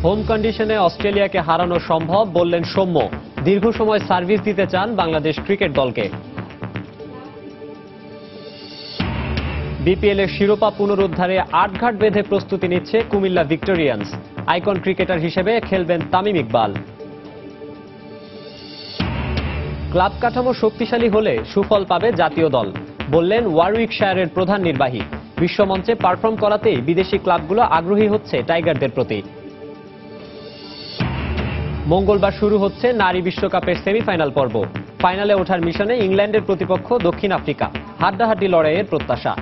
Home কন্ডিশনে অস্ট্রেলিয়াকে হারানো সম্ভব বললেন সৌম্য। দীর্ঘ সময় সার্ভিস দিতে চান বাংলাদেশ ক্রিকেট দলকে। বিপিএল এর শিরোপা পুনরুদ্ধারে আটঘাট বেঁধে প্রস্তুতি নিচ্ছে কুমিল্লা ভিক্টোরিয়ান্স। আইকন ক্রিকেটার হিসেবে খেলবেন তামিম ইকবাল। ক্লাব কাঠামো শক্তিশালী হলে সুফল পাবে জাতীয় দল বললেন ওয়ারউইকশায়ারের প্রধান নির্বাহী। বিশ্বমঞ্চে পারফর্ম করাতেই বিদেশি ক্লাবগুলো আগ্রহী হচ্ছে টাইগারদের প্রতি। মঙ্গলবার শুরু হচ্ছে নারী বিশ্বকাপের সেমিফাইনাল পর্ব। ফাইনালে ওঠার মিশনে ইংল্যান্ডের প্রতিপক্ষ দক্ষিণ আফ্রিকা। হাড্ডাহাড্ডি লড়াইয়ের প্রত্যাশা।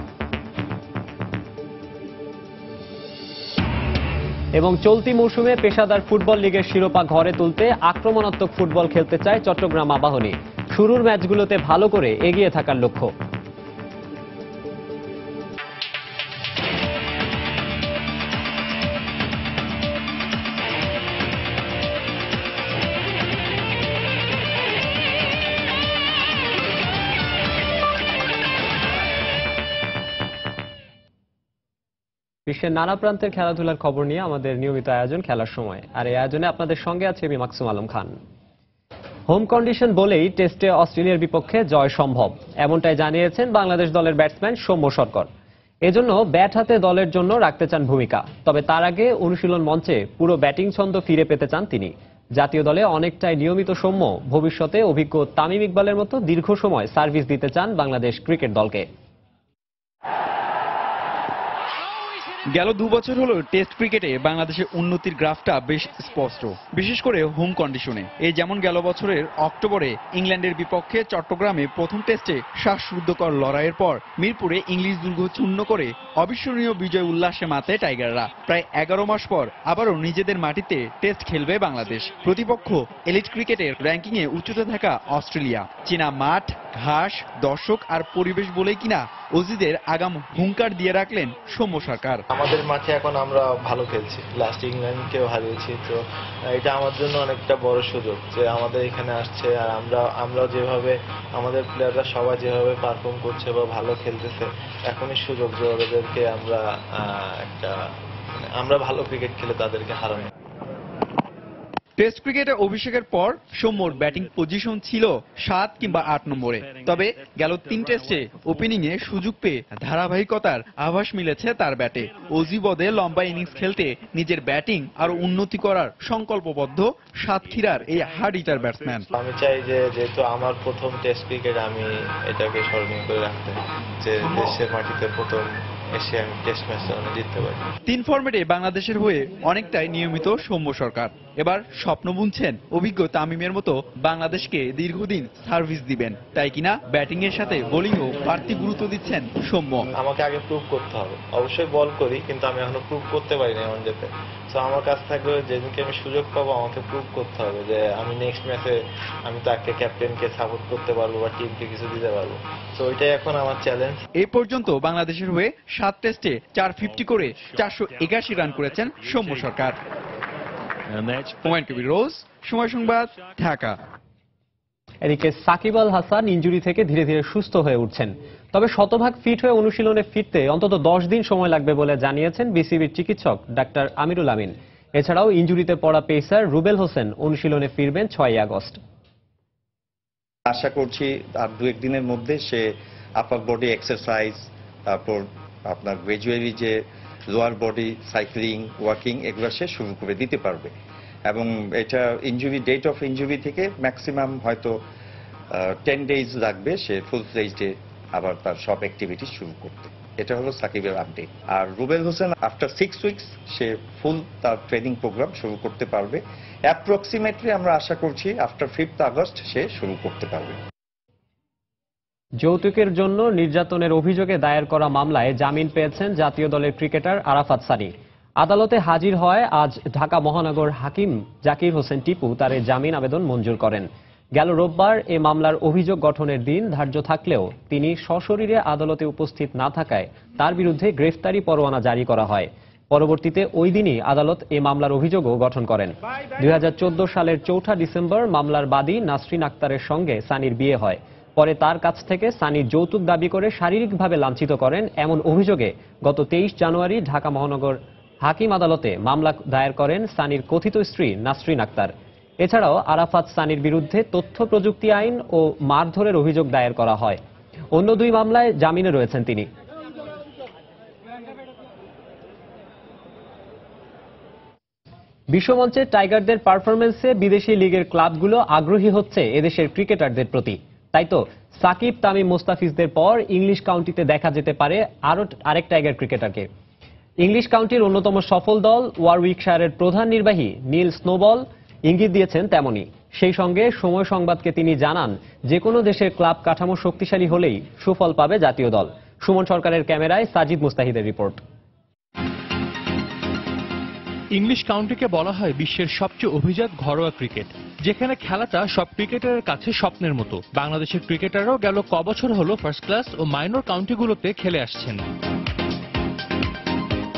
এবং চলতি মৌসুমে পেশাদার ফুটবল লিগের শিরোপা ঘরে তুলতে আক্রমণাত্মক ফুটবল খেলতে চায় চট্টগ্রাম আবাহনী। শুরুর ম্যাচগুলোতে ভালো করে এগিয়ে থাকার লক্ষ্য। বিশ্বের নানা প্রান্তের খেলাধুলার খবর নিয়ে আমাদের নিয়মিত আয়োজন খেলার সময়। আর এই আয়োজনে আপনাদের সঙ্গে আছে আমি মাকসুম আলম খান। হোম কন্ডিশন বলেই টেস্টে অস্ট্রেলিয়ার বিপক্ষে জয় সম্ভব, এমনটাই জানিয়েছেন বাংলাদেশ দলের ব্যাটসম্যান সৌম্য সরকার। এজন্য ব্যাট হাতে দলের জন্য রাখতে চান ভূমিকা। তবে তার আগে অনুশীলন মঞ্চে পুরো ব্যাটিং ছন্দ ফিরে পেতে চান তিনি। জাতীয় দলে অনেকটাই নিয়মিত সৌম্য ভবিষ্যতে অভিজ্ঞ তামিম ইকবালের মতো দীর্ঘ সময় সার্ভিস দিতে চান বাংলাদেশ ক্রিকেট দলকে। গেল 2 বছর হলো টেস্ট ক্রিকেটে বাংলাদেশের উন্নতির গ্রাফটা বেশ স্পষ্ট, বিশেষ করে হোম কন্ডিশনে। এই যেমন গেল বছরের অক্টোবরে ইংল্যান্ডের বিপক্ষে চট্টগ্রামে প্রথম টেস্টে শ্বাসরুদ্ধকর লড়াইয়ের পর মিরপুরে ইংলিশ দুর্গ চূর্ণ করে অবিস্মরণীয় বিজয় উল্লাসে মাতে টাইগাররা। প্রায় 11 মাস পর আবারও নিজেদের মাটিতে টেস্ট খেলবে বাংলাদেশ। প্রতিপক্ষ এলিট ক্রিকেটের র্যাঙ্কিংয়ে উচ্চতে থাকা অস্ট্রেলিয়া। চীনা মাঠ, ঘাস, দর্শক আর পরিবেশ বলেই কিনা অজিদের আগাম হুঙ্কার দিয়ে রাখলেন সৌম্য সরকার। আমাদের মাঠে এখন আমরা ভালো খেলছি, লাস্ট ইংল্যান্ডকেও হারিয়েছি, তো এটা আমার জন্য অনেকটা বড় সুযোগ যে আমাদের এখানে আসছে। আর আমরা যেভাবে আমাদের প্লেয়াররা সবাই যেভাবে পারফর্ম করছে বা ভালো খেলতেছে, এখনই সুযোগ যে ওদেরকে আমরা ভালো ক্রিকেট খেলে তাদেরকে হারানো। টেস্ট ক্রিকেটে অভিষেকের পর সৌম্যর ব্যাটিং পজিশন ছিল 7 কিংবা 8 নম্বরে। তবে গেল 3 টেস্টে ওপেনিংয়ে সুযোগ পেয়ে ধারাবাহিকতার আভাস মিলেছে তার ব্যাটে। অজিবদে লম্বা ইনিংস খেলতে নিজের ব্যাটিং আরো উন্নতি করার সংকল্পবদ্ধ সাতক্ষীরার এই হার্ড হিটার ব্যাটসম্যান। আমি চাই যে যেহেতু আমার প্রথম টেস্ট ক্রিকেট, আমি এটাকে স্মরণীয় করে রাখতে, যে দেশের মাটিতে প্রথম এসে আমি টেস্ট ম্যাচটা জিততে পারি। 3 ফরম্যাটে বাংলাদেশের হয়ে অনেকটাই নিয়মিত সৌম্য সরকার। এবার স্বপ্ন বুনছেন অভিজ্ঞ তামিমের মতো বাংলাদেশকে দীর্ঘদিন সার্ভিস দিবেন। তাই কিনা ব্যাটিং এর সাথে বোলিংও বাড়তি গুরুত্ব দিচ্ছেন সৌম্য। আমাকে আগে প্রুভ করতে হবে। অবশ্যই বল করি, কিন্তু আমি এখনো প্রুভ করতে পারিনি এমন যেতে। তো আমার কাছ থাকলে যেদিনকে আমি সুযোগ পাবো আমাকে প্রুভ করতে হবে যে আমি নেক্সট ম্যাচে আমি তাকে ক্যাপ্টেনকে সাপোর্ট করতে পারবো বা টিমকে কিছু দিতে পারবো। তো ওইটাই এখন আমার চ্যালেঞ্জ। এই পর্যন্ত বাংলাদেশের হয়ে 7 টেস্টে 450 করে 481 রান করেছেন সৌম্য সরকার। হুমায়ুন কবির রোজ, সময় সংবাদ, ঢাকা। এদিকে সাকিব আল হাসান ইনজুরি থেকে ধীরে ধীরে সুস্থ হয়ে উঠছেন। তবে শতভাগ ফিট হয়ে অনুশীলনে ফিরতে অন্তত 10 দিন সময় লাগবে বলে জানিয়েছেন বিসিবির চিকিৎসক ডাক্তার আমিরুল আমিন। এছাড়াও ইনজুরিতে পড়া পেসার রুবেল হোসেন অনুশীলনে ফিরবেন 6 আগস্ট। আশা করছি আর 2-1 দিনের মধ্যে সে আপার বডি এক্সারসাইজ, তারপর আপনার গ্রাজুয়ালি যে লোয়ার বডি সাইক্লিং, ওয়াকিং, এগুলো সে শুরু করে দিতে পারবে। এবং এটা ইনজুরি, ডেট অফ ইনজুরি থেকে ম্যাক্সিমাম হয়তো 10 ডেজ লাগবে সে ফুল ফ্লেজডে আবার তার সব অ্যাক্টিভিটি শুরু করতে। এটা হলো সাকিবের আপডেট। আর রুবেল হোসেন আফটার 6 উইকস সে ফুল তার ট্রেনিং প্রোগ্রাম শুরু করতে পারবে। অ্যাপ্রক্সিমেটলি আমরা আশা করছি আফটার 5 আগস্ট সে শুরু করতে পারবে। যৌতুকের জন্য নির্যাতনের অভিযোগে দায়ের করা মামলায় জামিন পেয়েছেন জাতীয় দলের ক্রিকেটার আরাফাত সানি। আদালতে হাজির হয় আজ ঢাকা মহানগর হাকিম জাকির হোসেন টিপু তার এই জামিন আবেদন মঞ্জুর করেন। গেল রোববার এ মামলার অভিযোগ গঠনের দিন ধার্য থাকলেও তিনি সশরীরে আদালতে উপস্থিত না থাকায় তার বিরুদ্ধে গ্রেফতারি পরোয়ানা জারি করা হয়। পরবর্তীতে ওই দিনই আদালত এ মামলার অভিযোগও গঠন করেন। 2014 সালের 4 ডিসেম্বর মামলার বাদী নাসরিন আক্তারের সঙ্গে সানির বিয়ে হয়। পরে তার কাছ থেকে সানির যৌতুক দাবি করে শারীরিকভাবে লাঞ্ছিত করেন এমন অভিযোগে গত 23 জানুয়ারি ঢাকা মহানগর হাকিম আদালতে মামলা দায়ের করেন সানির কথিত স্ত্রী নাসরিন আক্তার। এছাড়াও আরাফাত সানির বিরুদ্ধে তথ্য প্রযুক্তি আইন ও মারধরের অভিযোগ দায়ের করা হয়। অন্য দুই মামলায় জামিনে রয়েছেন তিনি। বিশ্বমঞ্চে টাইগারদের পারফরম্যান্সে বিদেশি লিগের ক্লাবগুলো আগ্রহী হচ্ছে এদেশের ক্রিকেটারদের প্রতি। তাই তো সাকিব, তামিম, মোস্তাফিজদের পর ইংলিশ কাউন্টিতে দেখা যেতে পারে আরেক টাইগার ক্রিকেটারকে। ইংলিশ কাউন্টির অন্যতম সফল দল ওয়ারউইকশায়ারের প্রধান নির্বাহী নীল স্নোবল ইঙ্গিত দিয়েছেন তেমনই। সেই সঙ্গে সময় সংবাদকে তিনি জানান, যে কোনো দেশের ক্লাব কাঠামো শক্তিশালী হলেই সুফল পাবে জাতীয় দল। সুমন সরকারের ক্যামেরায় সাজিদ মুস্তাহিদের রিপোর্ট। ইংলিশ কাউন্টিকে বলা হয় বিশ্বের সবচেয়ে অভিজাত ঘরোয়া ক্রিকেট, যেখানে খেলাটা সব ক্রিকেটারের কাছে স্বপ্নের মতো। বাংলাদেশের ক্রিকেটাররাও গেল কবছর হলো ফার্স্ট ক্লাস ও মাইনর কাউন্টিগুলোতে খেলে আসছেন।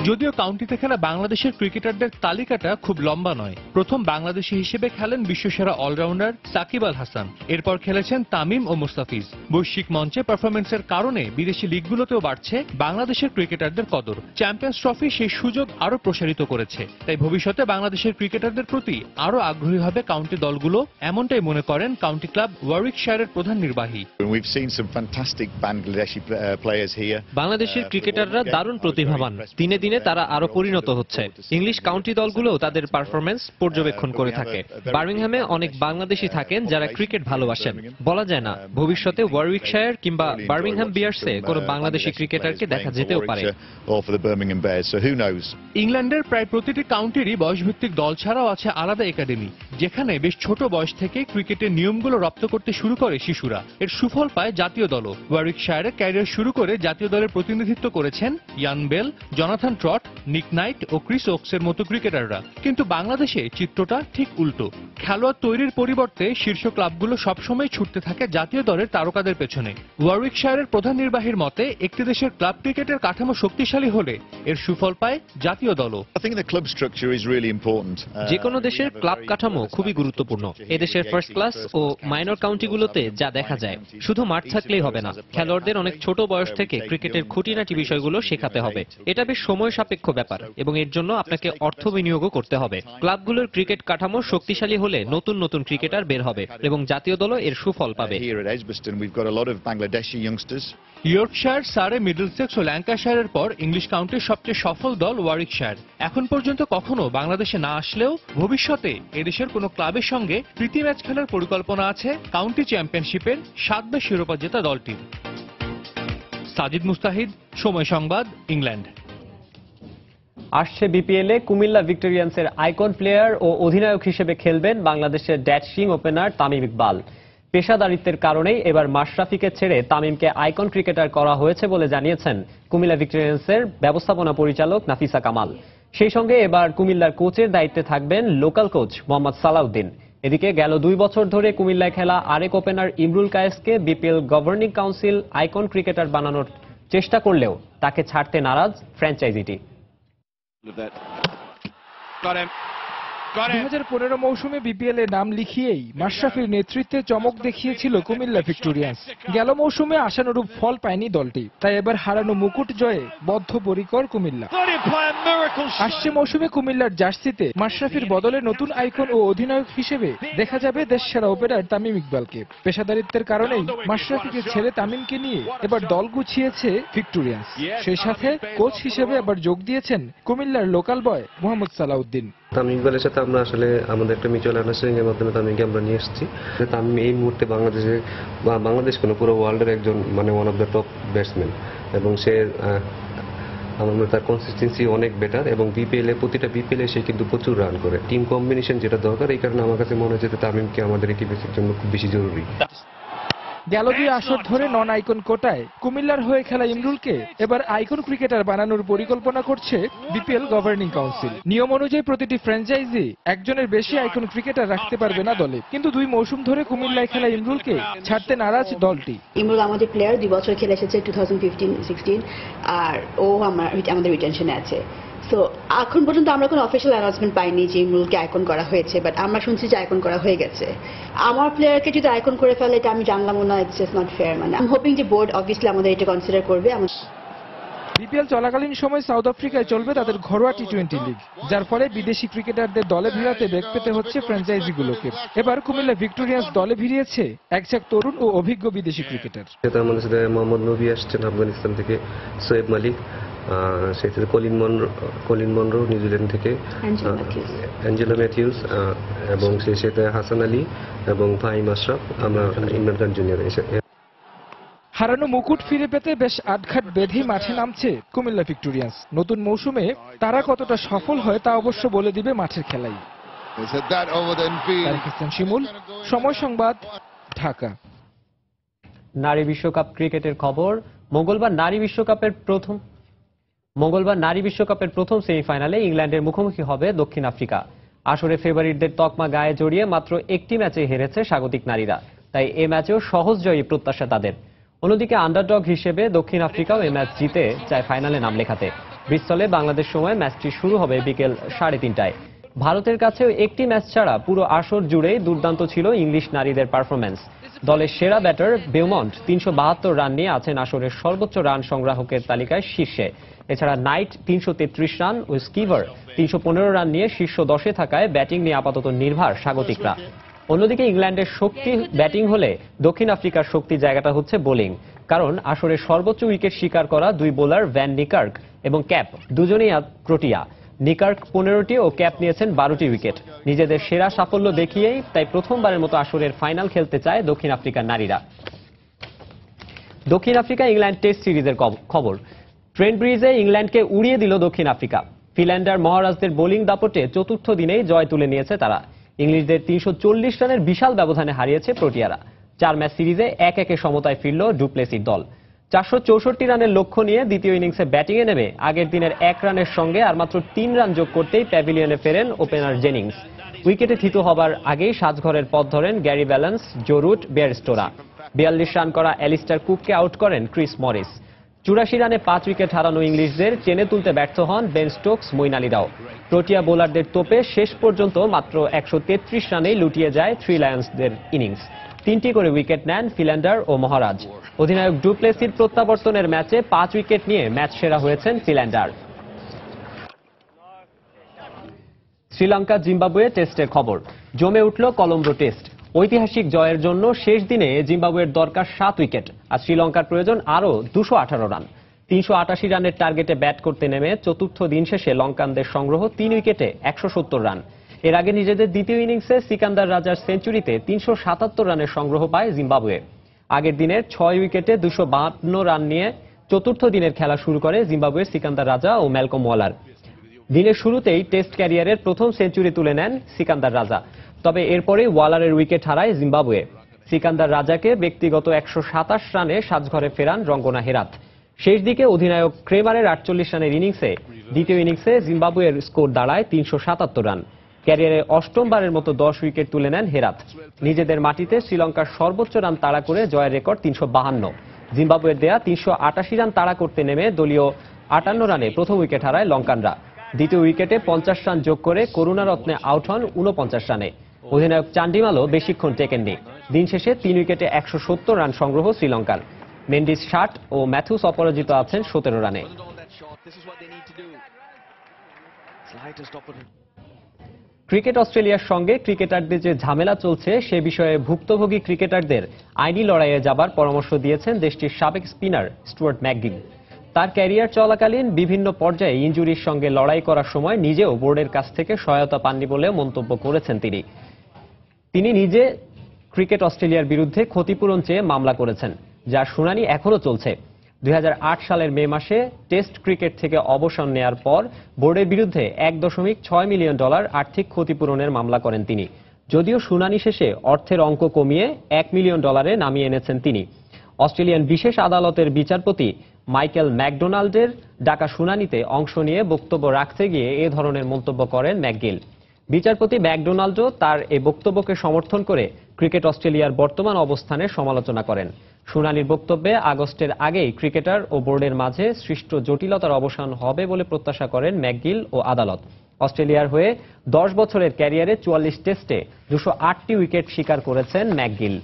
যদিও কাউন্টিতে খেলা বাংলাদেশের ক্রিকেটারদের তালিকাটা খুব লম্বা নয়। প্রথম বাংলাদেশি হিসেবে খেলেন বিশ্বসেরা অলরাউন্ডার সাকিব আল হাসান, এরপর খেলেছেন তামিম ও মুস্তাফিজ। বৈশ্বিক মঞ্চে পারফরমেন্সের কারণে বিদেশি লিগগুলোতেও বাড়ছে বাংলাদেশের ক্রিকেটারদের কদর। চ্যাম্পিয়ন্স ট্রফি সেই সুযোগ আরো প্রসারিত করেছে। তাই ভবিষ্যতে বাংলাদেশের ক্রিকেটারদের প্রতি আরো আগ্রহী হবে কাউন্টি দলগুলো, এমনটাই মনে করেন কাউন্টি ক্লাব ওয়ারউইকশায়ারের প্রধান নির্বাহী। বাংলাদেশের ক্রিকেটাররা দারুণ প্রতিভাবান, দিনে দিনে তারা আরো পরিণত হচ্ছে। ইংলিশ কাউন্টি দলগুলো তাদের পারফরমেন্স পর্যবেক্ষণ করে থাকে। বার্মিংহামে অনেক বাংলাদেশি থাকেন যারা ক্রিকেট ভালোবাসেন। বলা যায় না, ভবিষ্যতে ওয়ারউইকশায়ার কিংবা বার্মিংহাম বিয়ার্সে কোনো বাংলাদেশি ক্রিকেটারকে দেখা যেতেও পারে। ইংল্যান্ডের প্রায় প্রতিটি কাউন্টিরই বয়সভিত্তিক দল ছাড়াও আছে আলাদা একাডেমি, যেখানে বেশ ছোট বয়স থেকে ক্রিকেটের নিয়মগুলো রপ্ত করতে শুরু করে শিশুরা। এর সুফল পায় জাতীয় দলও। ওয়ারউইকশায়ারে ক্যারিয়ার শুরু করে জাতীয় দলের প্রতিনিধিত্ব করেছেন ইয়ান বেল, জনাথন ট্রট, নিক নাইট ও ক্রিস ওকসের মতো ক্রিকেটাররা। কিন্তু বাংলাদেশে চিত্রটা ঠিক উল্টো। খেলোয়াড় তৈরির পরিবর্তে শীর্ষ ক্লাবগুলো সবসময় ছুটতে থাকে জাতীয় দলের তারকাদের পেছনে। ওয়ারউইকশায়ারের প্রধান নির্বাহীর মতে, একটি দেশের ক্লাব ক্রিকেটের কাঠামো শক্তিশালী হলে এর সুফল পায় জাতীয় দলও। যে কোনো দেশের ক্লাব কাঠামো খুবই গুরুত্বপূর্ণ। এদেশের ফার্স্ট ক্লাস ও মাইনর কাউন্টিগুলোতে যা দেখা যায়, শুধু মাঠ থাকলেই হবে না, খেলোয়াড়দের অনেক ছোট বয়স থেকে ক্রিকেটের খুঁটিনাটি বিষয়গুলো শেখাতে হবে। এটা বেশ সময় সাপেক্ষ ব্যাপার এবং এর জন্য আপনাকে অর্থ বিনিয়োগও করতে হবে। ক্লাবগুলোর ক্রিকেট কাঠামো শক্তিশালী হলে নতুন নতুন ক্রিকেটার বের হবে এবং জাতীয় দলও এর সুফল পাবে। ইয়র্কশায়ার, সারে, মিডলসেক্স ও ল্যাঙ্কাশায়ারের পর ইংলিশ কাউন্টির সবচেয়ে সফল দল ওয়ারউইকশায়ার। এখন পর্যন্ত কখনো বাংলাদেশে না আসলেও ভবিষ্যতে এদেশের কোনো ক্লাবের সঙ্গে প্রীতি ম্যাচ খেলার পরিকল্পনা আছে কাউন্টি চ্যাম্পিয়নশিপের 7বার শিরোপা জেতা দলটির। সাজিদ মুস্তাহিদ, সময় সংবাদ, ইংল্যান্ড। আসছে বিপিএলে কুমিল্লা ভিক্টোরিয়ান্সের আইকন প্লেয়ার ও অধিনায়ক হিসেবে খেলবেন বাংলাদেশের ড্যাশিং ওপেনার তামিম ইকবাল। পেশাদারিত্বের কারণেই এবার মাশরাফিকে ছেড়ে তামিমকে আইকন ক্রিকেটার করা হয়েছে বলে জানিয়েছেন কুমিল্লা ভিক্টোরিয়ান্সের ব্যবস্থাপনা পরিচালক নাফিসা কামাল। সেই সঙ্গে এবার কুমিল্লার কোচের দায়িত্বে থাকবেন লোকাল কোচ মোহাম্মদ সালাউদ্দিন। এদিকে গেল 2 বছর ধরে কুমিল্লায় খেলা আরেক ওপেনার ইমরুল কায়েসকে BPL governing council icon cricketer বানানোর চেষ্টা করলেও তাকে ছাড়তে নারাজ ফ্র্যাঞ্চাইজিটি। 2015 মৌসুমে বিপিএল এ নাম লিখিয়েই মাশরাফির নেতৃত্বে চমক দেখিয়েছিল কুমিল্লা ভিক্টোরিয়ান্স। গেল মৌসুমে আশানুরূপ ফল পায়নি দলটি, তাই এবার হারানো মুকুট জয়ে বদ্ধপরিকর কুমিল্লা। আসছে মৌসুমে কুমিল্লার জার্সিতে মাশরাফির বদলে নতুন আইকন ও অধিনায়ক হিসেবে দেখা যাবে দেশসেরা ওপেনার তামিম ইকবালকে। পেশাদারিত্বের কারণেই মাশরাফিকে ছেড়ে তামিমকে নিয়ে এবার দল গুছিয়েছে ভিক্টোরিয়ান্স। সেই সাথে কোচ হিসেবে এবার যোগ দিয়েছেন কুমিল্লার লোকাল বয় মোহাম্মদ সালাউদ্দিন। তামিম ইকবালের সাথে আমরা আসলে আমাদের একটা মিউচুয়াল আন্ডারস্ট্যান্ডিং এর মাধ্যমে তামিমকে আমরা নিয়ে এসেছি। তামিম এই মুহূর্তে বাংলাদেশে বা বাংলাদেশ কেন পুরো ওয়ার্ল্ডের একজন one of the top batsman এবং সে আমার মনে তার কনসিস্টেন্সি অনেক বেটার এবং প্রতিটা বিপিএলে সে কিন্তু প্রচুর রান করে। টিম কম্বিনেশন যেটা দরকার, এই কারণে আমার কাছে মনে হচ্ছে তামিমকে আমাদের এই টিমের জন্য খুব বেশি জরুরি। গেল 2 আসর ধরে নন আইকন কোটায় কুমিল্লার হয়ে খেলা ইমরুলকে এবার আইকন ক্রিকেটার বানানোর পরিকল্পনা করছে বিপিএল গভর্নিং কাউন্সিল। নিয়ম অনুযায়ী প্রতিটি ফ্র্যাঞ্চাইজি একজনের বেশি আইকন ক্রিকেটার রাখতে পারবে না দলে, কিন্তু 2 মৌসুম ধরে কুমিল্লায় খেলা ইমরুলকে ছাড়তে নারাজ দলটি। ইমরুল আমাদের প্লেয়ার, 2 বছর খেলে এসেছে 2015-16, আর ও আমাদের রিটেনশনে আছে। সো এখন পর্যন্ত আমরা কোনো অফিসিয়াল অ্যানাউন্সমেন্ট পাইনি যে ইমরুলকে আইকন করা হয়েছে, বাট আমরা শুনছি যে আইকন করা হয়ে গেছে। আমার প্লেয়ারকে যদি আইকন করে ফেলে এটা আমি জানলাম না, ইটস জাস্ট নট ফেয়ার। মানে আই এম হোপিং যে বোর্ড অবভিয়াসলি আমাদের এটা কনসিডার করবে। বিপিএল চলাকালীন সময় সাউথ আফ্রিকায় চলবে তাদের ঘরোয়া টি-20 লিগ, যার ফলে বিদেশি ক্রিকেটারদের দলে ভিড়াতে বেগ পেতে হচ্ছে ফ্র্যাঞ্চাইজিগুলোকে। এবার কুমিল্লা ভিক্টোরিয়ান্স দলে ভিড়িয়েছে একঝাঁক তরুণ ও অভিজ্ঞ বিদেশি ক্রিকেটার। আমাদের সাথে মোহাম্মদ নবী আসছেন আফগানিস্তান থেকে, সোয়েব মালিক, সেক্ষেত্রে কলিন মনরো নিউজিল্যান্ড থেকে, অ্যাঞ্জেলো ম্যাথিউস, এবং সেই সাথে হাসান আলী এবং ফাহিম আশরাফ, আমরা ইমরান খান জুনিয়র এসে। হারানো মুকুট ফিরে পেতে বেশ আটঘাট বেঁধেই মাঠে নামছে কুমিল্লা ভিক্টোরিয়ান্স। নতুন মৌসুমে তারা কতটা সফল হয় তা অবশ্য বলে দিবে মাঠের খেলাই। শিমুল, সময় সংবাদ, ঢাকা। নারী বিশ্বকাপ ক্রিকেটের খবর। মঙ্গলবার নারী বিশ্বকাপের প্রথম সেমিফাইনালে ইংল্যান্ডের মুখোমুখি হবে দক্ষিণ আফ্রিকা। আসরে ফেভারিটদের তকমা গায়ে জড়িয়ে মাত্র একটি ম্যাচে হেরেছে স্বাগতিক নারীরা, তাই এ ম্যাচেও সহজ জয়ী প্রত্যাশা তাদের। অন্যদিকে আন্ডারডগ হিসেবে দক্ষিণ আফ্রিকাও এ ম্যাচ জিতে চায় ফাইনালে নাম লেখাতে। ব্রিস্টলে বাংলাদেশ সময় ম্যাচটি শুরু হবে বিকেল 3:30টায়। ভারতের কাছেও একটি ম্যাচ ছাড়া পুরো আসর জুড়েই দুর্দান্ত ছিল ইংলিশ নারীদের পারফরম্যান্স। দলের সেরা ব্যাটার বেউমন্ট 372 রান নিয়ে আছেন আসরের সর্বোচ্চ রান সংগ্রাহকের তালিকায় শীর্ষে। এছাড়া নাইট 333 রান ও স্কিভার 315 রান নিয়ে শীর্ষ 10-এ থাকায় ব্যাটিং নিয়ে আপাতত নির্ভর স্বাগতিকরা। অন্যদিকে ইংল্যান্ডের শক্তি ব্যাটিং হলে দক্ষিণ আফ্রিকার শক্তি জায়গাটা হচ্ছে বোলিং, কারণ আসরের সর্বোচ্চ উইকেট শিকার করা দুই বোলার ভ্যান নিকার্ক এবং ক্যাপ দুজনেই প্রোটিয়া। নিকার্ক 15টি ও ক্যাপ নিয়েছেন 12টি উইকেট। নিজেদের সেরা সাফল্য দেখিয়েই তাই প্রথমবারের মতো আসরের ফাইনাল খেলতে চায় দক্ষিণ আফ্রিকার নারীরা। দক্ষিণ আফ্রিকা ইংল্যান্ড টেস্ট সিরিজের খবর। ট্রেন্ট ব্রিজে ইংল্যান্ডকে উড়িয়ে দিল দক্ষিণ আফ্রিকা। ফিল্যান্ডার মহারাজদের বোলিং দাপটে চতুর্থ দিনেই জয় তুলে নিয়েছে তারা। ইংলিশদের 340 রানের বিশাল ব্যবধানে হারিয়েছে প্রোটিয়ারা। 4 ম্যাচ সিরিজে 1-1 সমতায় ফিরল ডুপ্লেসির দল। 464 রানের লক্ষ্য নিয়ে দ্বিতীয় ইনিংসে ব্যাটিংয়ে নেমে আগের দিনের 1 রানের সঙ্গে আর মাত্র 3 রান যোগ করতেই প্যাভিলিয়নে ফেরেন ওপেনার জেনিংস। উইকেটে থিতু হবার আগেই সাজঘরের পথ ধরেন গ্যারি ব্যালেন্স, জো রুট, বেয়ারস্টোরা। 42 রান করা অ্যালিস্টার কুককে আউট করেন ক্রিস মরিস। 84 রানে 5 উইকেট হারানো ইংলিশদের টেনে তুলতে ব্যর্থ হন বেন স্টোকস, মঈন আলীরাও। প্রোটিয়া বোলারদের তোপে শেষ পর্যন্ত মাত্র 133 রানেই লুটিয়ে যায় থ্রি লায়ন্সদের ইনিংস। 3টি করে উইকেট নেন ফিল্যান্ডার ও মহারাজ। অধিনায়ক ডুপ্লেসির প্রত্যাবর্তনের ম্যাচে 5 উইকেট নিয়ে ম্যাচ সেরা হয়েছেন ফিল্যান্ডার। শ্রীলঙ্কা জিম্বাবুয়ে টেস্টের খবর। জমে উঠল কলম্বো টেস্ট। ঐতিহাসিক জয়ের জন্য শেষ দিনে জিম্বাবুয়ের দরকার 7 উইকেট, আর শ্রীলঙ্কার প্রয়োজন আরও 218 রান। 388 রানের টার্গেটে ব্যাট করতে নেমে চতুর্থ দিন শেষে লঙ্কানদের সংগ্রহ 3 উইকেটে 170 রান। এর আগে নিজেদের দ্বিতীয় ইনিংসে সিকান্দার রাজার সেঞ্চুরিতে 377 রানের সংগ্রহ পায় জিম্বাবুয়ে। আগের দিনের 6 উইকেটে 252 রান নিয়ে চতুর্থ দিনের খেলা শুরু করে জিম্বাবুয়ের সিকান্দার রাজা ও ম্যালকম ওয়ালার। দিনের শুরুতেই টেস্ট ক্যারিয়ারের প্রথম সেঞ্চুরি তুলে নেন সিকান্দার রাজা, তবে এরপরেই ওয়ালারের উইকেট হারায় জিম্বাবুয়ে। সিকান্দার রাজাকে ব্যক্তিগত 127 রানে সাজঘরে ফেরান রঙ্গনা হেরাত। শেষ দিকে অধিনায়ক ক্রেমারের 48 রানের ইনিংসে দ্বিতীয় ইনিংসে জিম্বাবুয়ের স্কোর দাঁড়ায় 377 রান। ক্যারিয়ারে অষ্টমবারের মতো 10 উইকেট তুলে নেন হেরাত। নিজেদের মাটিতে শ্রীলঙ্কার সর্বোচ্চ রান তাড়া করে জয়ের রেকর্ড 352। জিম্বাবুয়ের দেয়া 388 রান তাড়া করতে নেমে দলীয় 58 রানে প্রথম উইকেট হারায় লঙ্কানরা। দ্বিতীয় উইকেটে 50 রান যোগ করে করুণারত্নে আউট হন 49 রানে। অধিনায়ক চান্ডিমালও বেশিক্ষণ টেকেননি। দিন শেষে 3 উইকেটে 170 রান সংগ্রহ শ্রীলঙ্কার। মেন্ডিস 60 ও ম্যাথিউস অপরাজিত আছেন 17 রানে। ক্রিকেট অস্ট্রেলিয়ার সঙ্গে ক্রিকেটারদের যে ঝামেলা চলছে সে বিষয়ে ভুক্তভোগী ক্রিকেটারদের আইনি লড়াইয়ে যাবার পরামর্শ দিয়েছেন দেশটির সাবেক স্পিনার স্টুয়ার্ট ম্যাকগিল। তার ক্যারিয়ার চলাকালীন বিভিন্ন পর্যায়ে ইনজুরির সঙ্গে লড়াই করার সময় নিজেও বোর্ডের কাছ থেকে সহায়তা পাননি বলে মন্তব্য করেছেন তিনি নিজে ক্রিকেট অস্ট্রেলিয়ার বিরুদ্ধে ক্ষতিপূরণ চেয়ে মামলা করেছেন, যার শুনানি এখনো চলছে। 2008 সালের মে মাসে টেস্ট ক্রিকেট থেকে অবসর নেয়ার পর বোর্ডের বিরুদ্ধে $1.6 মিলিয়ন আর্থিক ক্ষতিপূরণের মামলা করেন তিনি। যদিও শুনানি শেষে অর্থের অঙ্ক কমিয়ে $1 মিলিয়ন নামিয়ে এনেছেন তিনি। অস্ট্রেলিয়ান বিশেষ আদালতের বিচারপতি মাইকেল ম্যাকডোনাল্ডের ডাকা শুনানিতে অংশ নিয়ে বক্তব্য রাখতে গিয়ে এ ধরনের মন্তব্য করেন ম্যাকগিল। বিচারপতি ম্যাকডোনাল্ডও তার এই বক্তব্যকে সমর্থন করে ক্রিকেট অস্ট্রেলিয়ার বর্তমান অবস্থানের সমালোচনা করেন। শুনানির বক্তব্যে আগস্টের আগেই ক্রিকেটার ও বোর্ডের মাঝে সৃষ্ট জটিলতার অবসান হবে বলে প্রত্যাশা করেন ম্যাকগিল ও আদালত। অস্ট্রেলিয়ার হয়ে 10 বছরের ক্যারিয়ারে 44 টেস্টে 208টি উইকেট শিকার করেছেন ম্যাকগিল।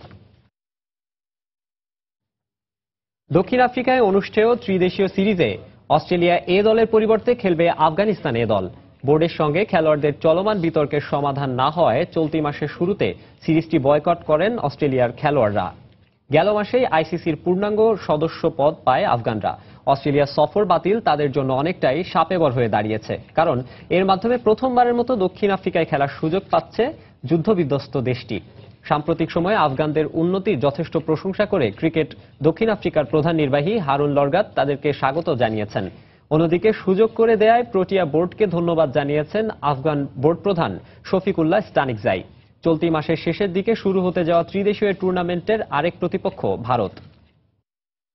দক্ষিণ আফ্রিকায় অনুষ্ঠেয় ত্রিদেশীয় সিরিজে অস্ট্রেলিয়া এ দলের পরিবর্তে খেলবে আফগানিস্তান এ দল। বোর্ডের সঙ্গে খেলোয়াড়দের চলমান বিতর্কের সমাধান না হওয়ায় চলতি মাসের শুরুতে সিরিজটি বয়কট করেন অস্ট্রেলিয়ার খেলোয়াড়রা। গেল মাসেই আইসিসির পূর্ণাঙ্গ সদস্য পদ পায় আফগানরা। অস্ট্রেলিয়া সফর বাতিল তাদের জন্য অনেকটাই শাপেবর হয়ে দাঁড়িয়েছে, কারণ এর মাধ্যমে প্রথমবারের মতো দক্ষিণ আফ্রিকায় খেলার সুযোগ পাচ্ছে যুদ্ধবিধ্বস্ত দেশটি। সাম্প্রতিক সময়ে আফগানদের উন্নতির যথেষ্ট প্রশংসা করে ক্রিকেট দক্ষিণ আফ্রিকার প্রধান নির্বাহী হারুন লরগাত তাদেরকে স্বাগত জানিয়েছেন। অন্যদিকে সুযোগ করে দেয়ায় প্রোটিয়া বোর্ডকে ধন্যবাদ জানিয়েছেন আফগান বোর্ড প্রধান শফিকুল্লাহ স্টানিকজাই। চলতি মাসের শেষের দিকে শুরু হতে যাওয়া ত্রিদেশীয় টুর্নামেন্টের আরেক প্রতিপক্ষ ভারত।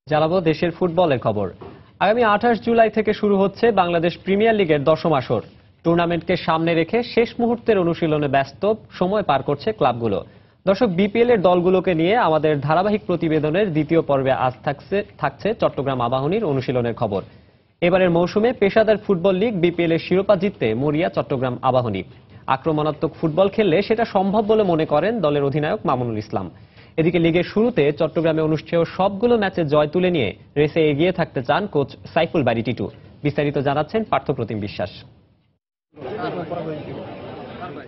জানাবো দেশের ফুটবলের খবর। আগামী 28 জুলাই থেকে শুরু হচ্ছে বাংলাদেশ প্রিমিয়ার লিগের 10ম আসর। টুর্নামেন্টকে সামনে রেখে শেষ মুহূর্তের অনুশীলনে ব্যস্ত সময় পার করছে ক্লাবগুলো। দর্শক, বিপিএল এর দলগুলোকে নিয়ে আমাদের ধারাবাহিক প্রতিবেদনের দ্বিতীয় পর্বে আজ থাকছে চট্টগ্রাম আবাহনীর অনুশীলনের খবর। এবারের মৌসুমে পেশাদার ফুটবল লিগ বিপিএল এর শিরোপা জিততে মরিয়া চট্টগ্রাম আবাহনী। আক্রমণাত্মক ফুটবল খেললে সেটা সম্ভব বলে মনে করেন দলের অধিনায়ক মামুনুল ইসলাম। এদিকে লিগের শুরুতে চট্টগ্রামে অনুষ্ঠেয় সবগুলো ম্যাচে জয় তুলে নিয়ে রেসে এগিয়ে থাকতে চান কোচ সাইফুল বারী টিটু। বিস্তারিত জানাচ্ছেন পার্থপ্রতিম বিশ্বাস।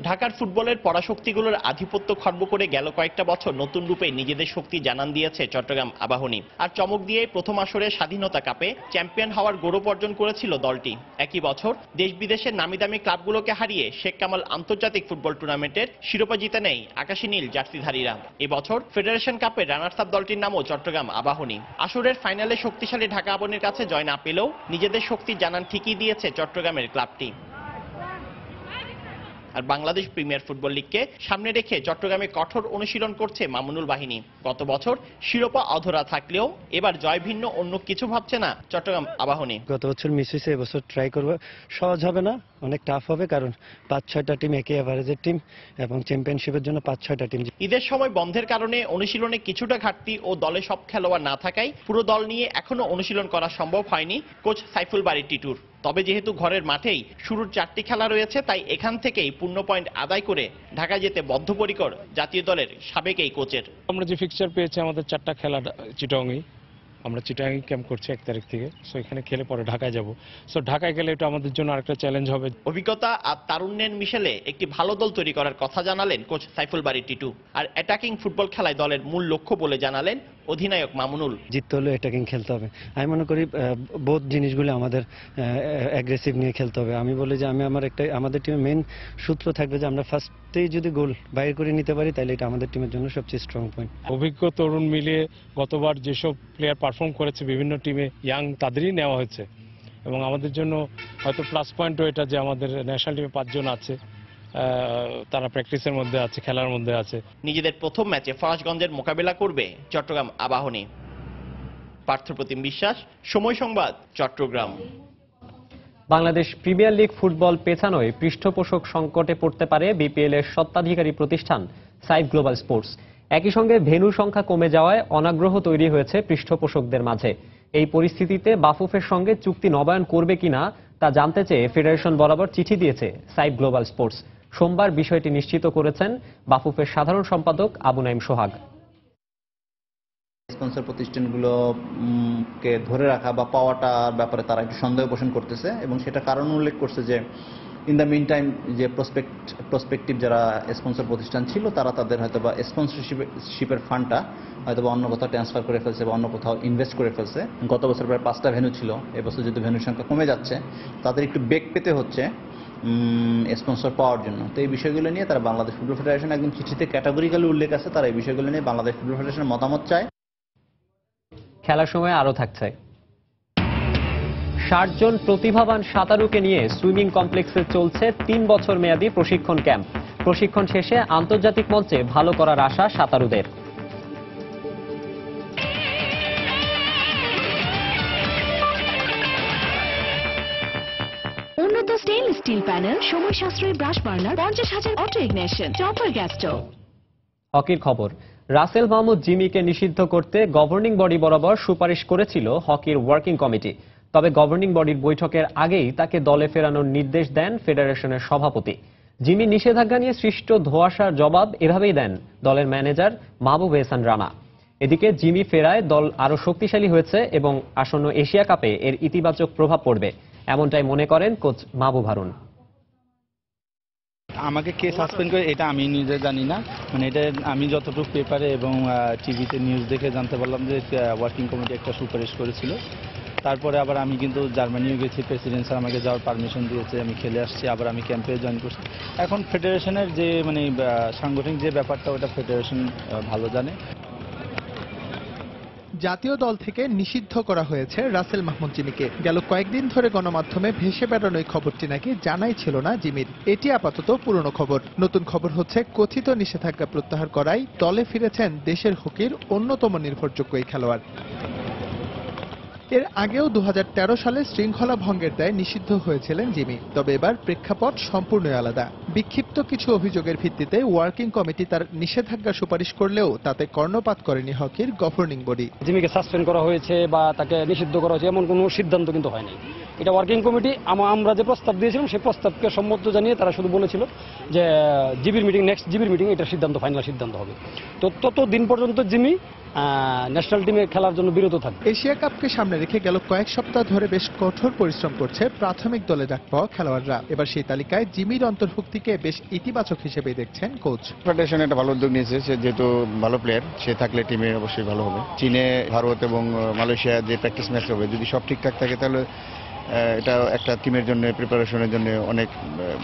ঢাকার ফুটবলের পরাশক্তিগুলোর আধিপত্য খর্ব করে গেল কয়েকটা বছর নতুন রূপে নিজেদের শক্তি জানান দিয়েছে চট্টগ্রাম আবাহনী। আর চমক দিয়ে প্রথম আসরে স্বাধীনতা কাপে চ্যাম্পিয়ন হওয়ার গৌরব অর্জন করেছিল দলটি। একই বছর দেশ বিদেশের নামিদামি ক্লাবগুলোকে হারিয়ে শেখ কামাল আন্তর্জাতিক ফুটবল টুর্নামেন্টের শিরোপা জিতে নেয় আকাশী নীল জার্সিধারীরা। এবছর ফেডারেশন কাপের রানার্স আপ দলটির নামও চট্টগ্রাম আবাহনী। আসরের ফাইনালে শক্তিশালী ঢাকা আবাহনীর কাছে জয় না পেলেও নিজেদের শক্তি জানান ঠিকই দিয়েছে চট্টগ্রামের ক্লাবটি। আর বাংলাদেশ প্রিমিয়ার ফুটবল লিগকে সামনে রেখে চট্টগ্রামে কঠোর অনুশীলন করছে মামুনুল বাহিনী। গত বছর শিরোপা অধরা থাকলেও এবার জয় ভিন্ন অন্য কিছু ভাবছে না চট্টগ্রাম আবাহনী। গত বছর মিস হয়েছে, এবছর ট্রাই করবো। সহজ হবে না, অনেক টাফ হবে, কারণ 5-6টা টিম একই এভারেজের টিম এবং চ্যাম্পিয়নশিপের জন্য 5-6টা টিম। ঈদের সময় বন্ধের কারণে অনুশীলনে কিছুটা ঘাটতি ও দলে সব খেলোয়াড় না থাকায় পুরো দল নিয়ে এখনো অনুশীলন করা সম্ভব হয়নি কোচ সাইফুল বারী টিটুর। তবে যেহেতু ঘরের মাঠেই শুরুর 4টি খেলা রয়েছে, তাই এখান থেকেই পূর্ণ পয়েন্ট আদায় করে ঢাকা যেতে বদ্ধপরিকর জাতীয় দলের সাবেক এই কোচের। আমরা যে ফিক্সচার পেয়েছি, আমাদের 4টা খেলা চিটাগংয়ে, আমরা চিটাগং ক্যাম্প করছি 1 তারিখ থেকে। সো এখানে খেলে পরে ঢাকায় যাব। সো ঢাকায় গেলে এটা আমাদের জন্য আরেকটা চ্যালেঞ্জ হবে। অভিজ্ঞতা আর তারুণ্যের মিশেলে একটি ভালো দল তৈরি করার কথা জানালেন কোচ সাইফুল বারী টিটু। আর অ্যাটাকিং ফুটবল খেলায় দলের মূল লক্ষ্য বলে জানালেন অধিনায়ক মামুনুল। জিততে হলে অ্যাটাকিং খেলতে হবে। আমি মনে করি বোধ জিনিসগুলো আমাদের অ্যাগ্রেসিভ নিয়ে খেলতে হবে। আমি বলি যে আমাদের টিমের মেইন সূত্র থাকবে যে আমরা ফার্স্টেই যদি গোল বাইর করে নিতে পারি, তাহলে এটা আমাদের টিমের জন্য সবচেয়ে স্ট্রং পয়েন্ট। অভিজ্ঞ তরুণ মিলিয়ে গতবার যেসব প্লেয়ার পারফর্ম করেছে বিভিন্ন টিমে, ইয়াং তাদেরই নেওয়া হয়েছে। এবং আমাদের জন্য হয়তো প্লাস পয়েন্টও এটা যে আমাদের ন্যাশনাল টিমে 5 জন আছে, তারা প্র্যাকটিসের মধ্যে আছে, খেলার মধ্যে আছে। নিজেদের প্রথম ম্যাচে ফরাসগঞ্জের মোকাবেলা করবে Chittagong Abahani. Parthapratim Biswas, Somoy Sangbad, Chittagong. Bangladesh premier league football পেছানোয় পৃষ্ঠপোষক সংকটে পড়তে পারে বিপিএল এর স্বত্বাধিকারী প্রতিষ্ঠান সাইফ গ্লোবাল স্পোর্টস। একই সঙ্গে ভেন্যু সংখ্যা কমে যাওয়ায় অনাগ্রহ তৈরি হয়েছে পৃষ্ঠপোষকদের মাঝে। এই পরিস্থিতিতে বাফুফের সঙ্গে চুক্তি নবায়ন করবে কিনা তা জানতে চেয়ে ফেডারেশন বরাবর চিঠি দিয়েছে সাইফ গ্লোবাল স্পোর্টস। সোমবার বিষয়টি নিশ্চিত করেছেন বাফুফের সাধারণ সম্পাদক আবু নাইম সোহাগ। স্পন্সর প্রতিষ্ঠানগুলোকে ধরে রাখা বা পাওয়াটার ব্যাপারে তারা একটু সন্দেহ পোষণ করতেছে এবং সেটা কারণ উল্লেখ করছে যে ইন দ্য মিন টাইম যে প্রসপেক্টিভ যারা স্পন্সর প্রতিষ্ঠান ছিল, তারা তাদের হয়তো বা স্পন্সরশিপের ফান্ডটা হয়তো বা অন্য কোথাও ট্রান্সফার করে ফেলছে বা অন্য কোথাও ইনভেস্ট করে ফেলছে। গত বছর প্রায় 5টা ভেন্যু ছিল, এবছর যেহেতু ভেন্যুর সংখ্যা কমে যাচ্ছে, তাদের একটু বেগ পেতে হচ্ছে স্পন্সর পাওয়ার জন্য। তো এই বিষয়গুলো নিয়ে তারা বাংলাদেশ ফুটবল ফেডারেশন একদম চিঠিতে ক্যাটাগরিক্যালি উল্লেখ আছে, তারা এই বিষয়গুলো নিয়ে বাংলাদেশ ফুটবল ফেডারেশনের মতামত চায়। খেলার সময় আরো থাকছে 60 জন প্রতিভাবান সাঁতারুকে নিয়ে সুইমিং কমপ্লেক্সে চলছে 3 বছর মেয়াদী প্রশিক্ষণ ক্যাম্প। প্রশিক্ষণ শেষে আন্তর্জাতিক মঞ্চে ভালো করার আশা সাঁতারুদের। উন্নত স্টেইনলেস স্টিল প্যানেল, সময় সাশ্রয়ী brush burner, 50,000 auto ignition, chopper gas stove. হকির খবর। রাসেল মাহমুদ জিমিকে নিষিদ্ধ করতে গভর্নিং বডি বরাবর সুপারিশ করেছিল হকির ওয়ার্কিং কমিটি। তবে গভর্নিং বডির বৈঠকের আগেই তাকে দলে ফেরানোর নির্দেশ দেন ফেডারেশনের সভাপতি। জিমি নিষেধাজ্ঞা নিয়ে সৃষ্ট ধোঁয়াশার জবাব এভাবেই দেন দলের ম্যানেজার মাহবুব এহসান রানা। এদিকে জিমি ফেরায় দল আরো শক্তিশালী হয়েছে এবং আসন্ন এশিয়া কাপে এর ইতিবাচক প্রভাব পড়বে, এমনটাই মনে করেন কোচ মাহবুব হারুন। আমাকে কে সাসপেন্ড করে এটা আমি নিজে জানি না, মানে এটা আমি যতটুকু পেপারে এবং টিভিতে নিউজ দেখে জানতে পারলাম যে ওয়ার্কিং কমিটি একটা সুপারিশ করেছিল। তারপরে আবার আমি কিন্তু জার্মানিও গেছি, প্রেসিডেন্ট স্যার আমাকে যাওয়ার পারমিশন দিয়েছে, আমি খেলে আসছি, আবার আমি ক্যাম্পে জয়েন করছি। এখন ফেডারেশনের যে মানে সাংগঠনিক যে ব্যাপারটা ওটা ফেডারেশন ভালো জানে। জাতীয় দল থেকে নিষিদ্ধ করা হয়েছে রাসেল মাহমুদ জিমিকে। গেল কয়েকদিন ধরে গণমাধ্যমে ভেসে বেড়ানো এই খবরটি নাকি জানাই ছিল না জিমির। এটি আপাতত পুরনো খবর। নতুন খবর হচ্ছে কথিত নিষেধাজ্ঞা প্রত্যাহার করায় দলে ফিরেছেন দেশের হকির অন্যতম নির্ভরযোগ্য এই খেলোয়াড়। এর আগেও 2013 সালে শৃঙ্খলা ভঙ্গের দায়ে নিষিদ্ধ হয়েছিলেন জিমি। তবে এবার প্রেক্ষাপট সম্পূর্ণই আলাদা। বিক্ষিপ্ত কিছু অভিযোগের ভিত্তিতে ওয়ার্কিং কমিটি তার নিষেধাজ্ঞা সুপারিশ করলেও তাতে কর্ণপাত করেনি হকির গভর্নিং বডি। জিমিকে সাসপেন্ড করা হয়েছে বা তাকে নিষিদ্ধ করা হয়েছে এমন কোনো সিদ্ধান্ত কিন্তু হয়নি। এটা ওয়ার্কিং কমিটি আমরা যে প্রস্তাব দিয়েছিলাম সেই প্রস্তাবকে সম্মত জানিয়ে তারা শুধু বলেছিল যে নেক্সট জিবির মিটিং এটা সিদ্ধান্ত, ফাইনাল সিদ্ধান্ত হবে। তো ততদিন পর্যন্ত জিমি ন্যাশনাল টিমে খেলার জন্য বিরত থাকবে। এশিয়া কাপকে সামনে রেখে গেল কয়েক সপ্তাহ ধরে বেশ কঠোর পরিশ্রম করছে প্রাথমিক দলে ডাক পাওয়া খেলোয়াড়রা। এবার সেই তালিকায় জিমির অন্তর্ভুক্তিকে বেশ ইতিবাচক হিসেবে দেখছেন কোচ। ফেডারেশন একটা ভালো উদ্যোগ নিয়েছে, সে যেহেতু ভালো প্লেয়ার, সে থাকলে টিমে অবশ্যই ভালো হবে। চীনে, ভারত এবং মালয়েশিয়া যে প্র্যাকটিস ম্যাচ হবে, যদি সব ঠিকঠাক থাকে তাহলে এটা একটা টিমের জন্য, প্রিপারেশনের জন্য অনেক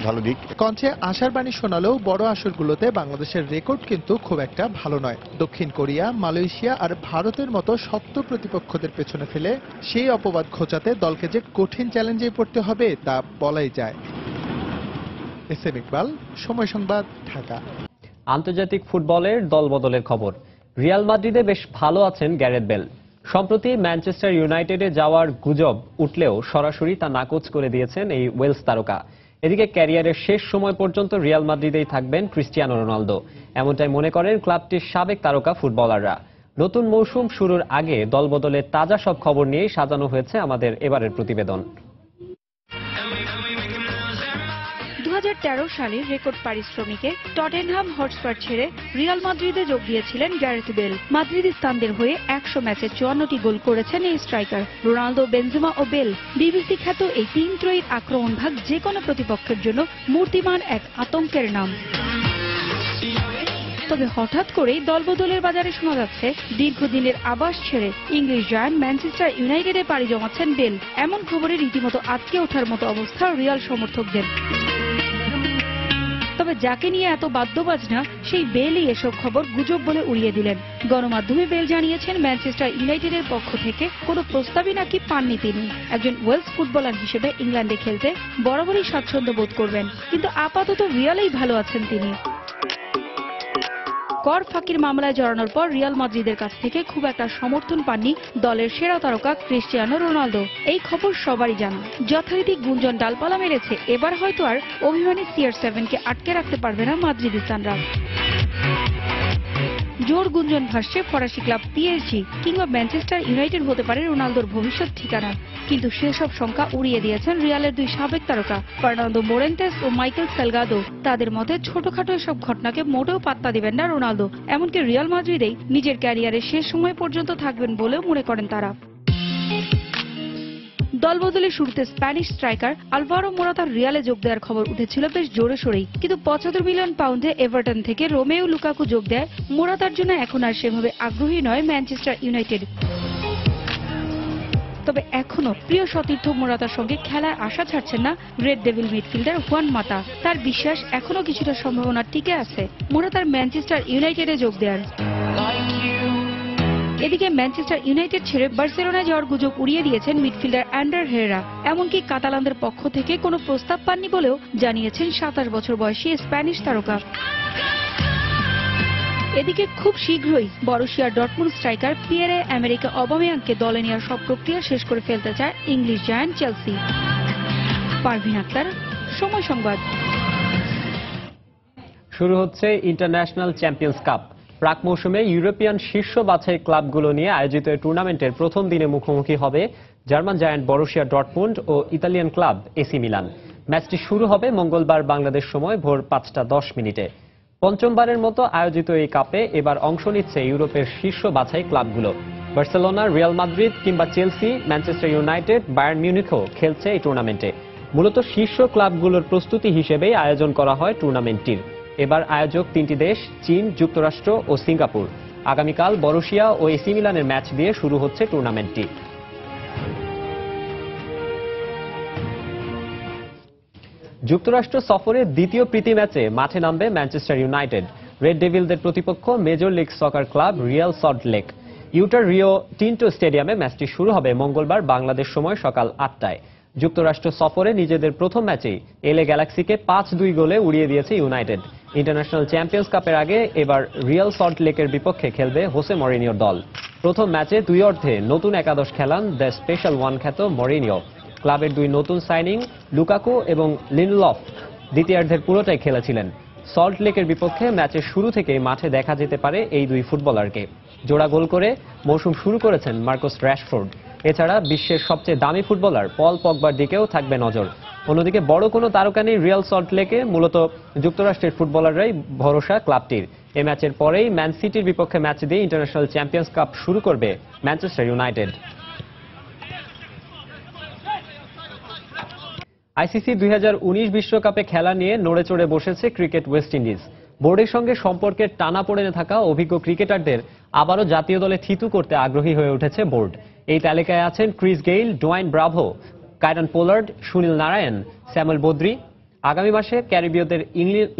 ভালো দিক। কঞ্চে আশার বাণী শোনালেও বড় আসরগুলোতে বাংলাদেশের রেকর্ড কিন্তু খুব একটা ভালো নয়। দক্ষিণ কোরিয়া, মালয়েশিয়া আর ভারতের মতো শক্ত প্রতিপক্ষদের পেছনে ফেলে সেই অপবাদ খোঁচাতে দলকে যে কঠিন চ্যালেঞ্জে পড়তে হবে তা বলাই যায়। এসএম ইকবাল, সময় সংবাদ, ঢাকা। আন্তর্জাতিক ফুটবলের দলবদলের খবর। রিয়াল মাদ্রিদে বেশ ভালো আছেন গ্যারেথ বেল। সম্প্রতি ম্যানচেস্টার ইউনাইটেডে যাওয়ার গুজব উঠলেও সরাসরি তা নাকচ করে দিয়েছেন এই ওয়েলস তারকা। এদিকে ক্যারিয়ারের শেষ সময় পর্যন্ত রিয়াল মাদ্রিদেই থাকবেন ক্রিস্টিয়ানো রোনালদো, এমনটাই মনে করেন ক্লাবটির সাবেক তারকা ফুটবলাররা। নতুন মৌসুম শুরুর আগে দলবদলের তাজা সব খবর নিয়েই সাজানো হয়েছে আমাদের এবারের প্রতিবেদন। 2013 সালের রেকর্ড পারিশ্রমিকে টটেনহাম হটস্পার ছেড়ে রিয়াল মাদ্রিদে যোগ দিয়েছিলেন গ্যারেথ বেল। মাদ্রিদিস্তানদের হয়ে 100 ম্যাচে 54টি গোল করেছেন এই স্ট্রাইকার। রোনালদো, বেনজেমা ও বেল বিবিসি খ্যাত এই তিন ত্রয়ীর আক্রমণ ভাগ যে কোনো প্রতিপক্ষের জন্য মূর্তিমান এক আতঙ্কের নাম। তবে হঠাৎ করেই দলবদলের বাজারে শোনা যাচ্ছে দীর্ঘদিনের আবাস ছেড়ে ইংলিশ জায়ান্ট ম্যানচেস্টার ইউনাইটেডে পাড়ি জমাচ্ছেন বেল। এমন খবরে রীতিমতো আটকে ওঠার মতো অবস্থা রিয়াল সমর্থকদের। তবে যাকে নিয়ে এত বাদ্যবাজনা, সেই বেলই এসব খবর গুজব বলে উড়িয়ে দিলেন। গণমাধ্যমে বেল জানিয়েছেন ম্যানচেস্টার ইউনাইটেডের পক্ষ থেকে কোনো প্রস্তাবই নাকি পাননি তিনি। একজন ওয়েলস ফুটবলার হিসেবে ইংল্যান্ডে খেলতে বরাবরই স্বাচ্ছন্দ্য বোধ করবেন, কিন্তু আপাতত রিয়ালেই ভালো আছেন তিনি। কর ফাঁকির মামলায় জড়ানোর পর রিয়াল মাদ্রিদের কাছ থেকে খুব একটা সমর্থন পাননি দলের সেরা তারকা ক্রিস্টিয়ানো রোনালদো। এই খবর সবারই জানা। যথারীতি গুঞ্জন ডালপালা মেরেছে, এবার হয়তো আর অভিমানী CR7-কে আটকে রাখতে পারবে না মাদ্রিদিস্তানরা। জোর গুঞ্জন ভাসছে ফরাসি ক্লাব PSG কিংবা ম্যানচেস্টার ইউনাইটেড হতে পারে রোনালদোর ভবিষ্যৎ ঠিকানা। কিন্তু সেসব সংখ্যা উড়িয়ে দিয়েছেন রিয়ালের দুই সাবেক তারকা ফার্নান্দো মোরেন্তেস ও মাইকেল সেলগাদো। তাদের মতে ছোটখাটো এসব ঘটনাকে মোটেও পাত্তা দিবেন না রোনালদো। এমনকি রিয়াল মাদ্রিদেই নিজের ক্যারিয়ারের শেষ সময় পর্যন্ত থাকবেন বলেও মনে করেন তারা। দলবদলের শুরুতে স্প্যানিশ স্ট্রাইকার আলভারো মোরাতার রিয়ালে যোগ দেওয়ার খবর উঠেছিল বেশ জোরে সোরেই, কিন্তু 75 মিলিয়ন পাউন্ডে এভারটন থেকে রোমেও লুকাকু যোগ দেয় মোরাতার জন্য এখন আর সেভাবে আগ্রহী নয় ম্যানচেস্টার ইউনাইটেড। তবে এখনো প্রিয় সতীর্থ মোরাতার সঙ্গে খেলায় আশা ছাড়ছেন না রেড ডেভিল মিডফিল্ডার হুয়ান মাতা। তার বিশ্বাস এখনো কিছুটা সম্ভাবনা টিকে আছে মোরাতার ম্যানচেস্টার ইউনাইটেডে যোগ দেওয়ার। এদিকে ম্যানচেস্টার ইউনাইটেড ছেড়ে বার্সেলোনায় যাওয়ার গুজব উড়িয়ে দিয়েছেন মিডফিল্ডার অ্যান্ডার হেরেরা। এমনকি কাতালানদের পক্ষ থেকে কোনো প্রস্তাব পাননি বলেও জানিয়েছেন 27 বছর বয়সী স্প্যানিশ তারকা। এদিকে খুব শীঘ্রই বরুশিয়া ডর্টমুন্ড স্ট্রাইকার পিয়েরে-এমেরিক অবামেয়াংকে দলে নেওয়ার সব প্রক্রিয়া শেষ করে ফেলতে চায় English giant Chelsea. Parvin Akhtar, Somoy Sangbad. শুরু হচ্ছে ইন্টারন্যাশনাল চ্যাম্পিয়ন্স কাপ। প্রাক মৌসুমে ইউরোপিয়ান শীর্ষ বাছাই ক্লাবগুলো নিয়ে আয়োজিত টুর্নামেন্টের প্রথম দিনে মুখোমুখি হবে জার্মান জায়ান্ট বরুশিয়া ডর্টমুন্ড ও ইতালিয়ান ক্লাব এসি মিলান। ম্যাচটি শুরু হবে মঙ্গলবার বাংলাদেশ সময় ভোর 5টা 10 মিনিটে। পঞ্চমবারের মতো আয়োজিত এই কাপে এবার অংশ নিচ্ছে ইউরোপের শীর্ষ বাছাই ক্লাবগুলো। বার্সেলোনা, রিয়াল মাদ্রিদ কিংবা চেলসি, ম্যানচেস্টার ইউনাইটেড, বায়ার্ন মিউনিখও খেলছে এই টুর্নামেন্টে। মূলত শীর্ষ ক্লাবগুলোর প্রস্তুতি হিসেবেই আয়োজন করা হয় টুর্নামেন্টটির। এবার আয়োজক 3টি দেশ, চীন, যুক্তরাষ্ট্র ও সিঙ্গাপুর। আগামীকাল বরুশিয়া ও এসি মিলানের ম্যাচ দিয়ে শুরু হচ্ছে টুর্নামেন্টটি। যুক্তরাষ্ট্র সফরে দ্বিতীয় প্রীতি ম্যাচে মাঠে নামবে ম্যানচেস্টার ইউনাইটেড। রেড ডেভিলদের প্রতিপক্ষ major league soccer club Real Salt Lake. ইউটার রিও টিন্টো স্টেডিয়ামে ম্যাচটি শুরু হবে মঙ্গলবার বাংলাদেশ সময় সকাল 8টায়। যুক্তরাষ্ট্র সফরে নিজেদের প্রথম ম্যাচেই এলএ গ্যালাক্সিকে 5-2 গোলে উড়িয়ে দিয়েছে ইউনাইটেড। ইন্টারন্যাশনাল চ্যাম্পিয়ন্স কাপের আগে এবার রিয়াল সল্ট লেকের বিপক্ষে খেলবে হোসে মরিনিওর দল। প্রথম ম্যাচে 2 অর্ধে নতুন একাদশ খেলান দ্য স্পেশাল ওয়ান খ্যাত মরিনিও। ক্লাবের 2 নতুন সাইনিং লুকাকু এবং লিনডলফ দ্বিতীয়ার্ধের পুরোটাই খেলেছিলেন। সল্ট লেকের বিপক্ষে ম্যাচের শুরু থেকেই মাঠে দেখা যেতে পারে এই 2 ফুটবলারকে। জোড়া গোল করে মৌসুম শুরু করেছেন মার্কাস রাশফোর্ড। এছাড়া বিশ্বের সবচেয়ে দামি ফুটবলার পল পগবার দিকেও থাকবে নজর। অন্যদিকে বড় কোনো তারকা নেই রিয়াল সল্ট লেকে, মূলত যুক্তরাষ্ট্রের ফুটবলাররাই ভরসা ক্লাবটির। এই ম্যাচের পরেই ম্যান সিটির বিপক্ষে ম্যাচ দিয়ে ইন্টারন্যাশনাল চ্যাম্পিয়ন্স কাপ শুরু করবে ম্যানচেস্টার ইউনাইটেড। আইসিসি 2019 বিশ্বকাপে খেলা নিয়ে নড়েচড়ে বসেছে ক্রিকেট ওয়েস্ট ইন্ডিজ। বোর্ডের সঙ্গে সম্পর্কের টানাপোড়েনে থাকা অভিজ্ঞ ক্রিকেটারদের আবারও জাতীয় দলে থিতু করতে আগ্রহী হয়ে উঠেছে বোর্ড। এই তালিকায় আছেন Chris Gayle, Dwayne Bravo, Kieron Pollard, Sunil Narine, Samuel Badree. আগামী মাসে ক্যারিবীয়দের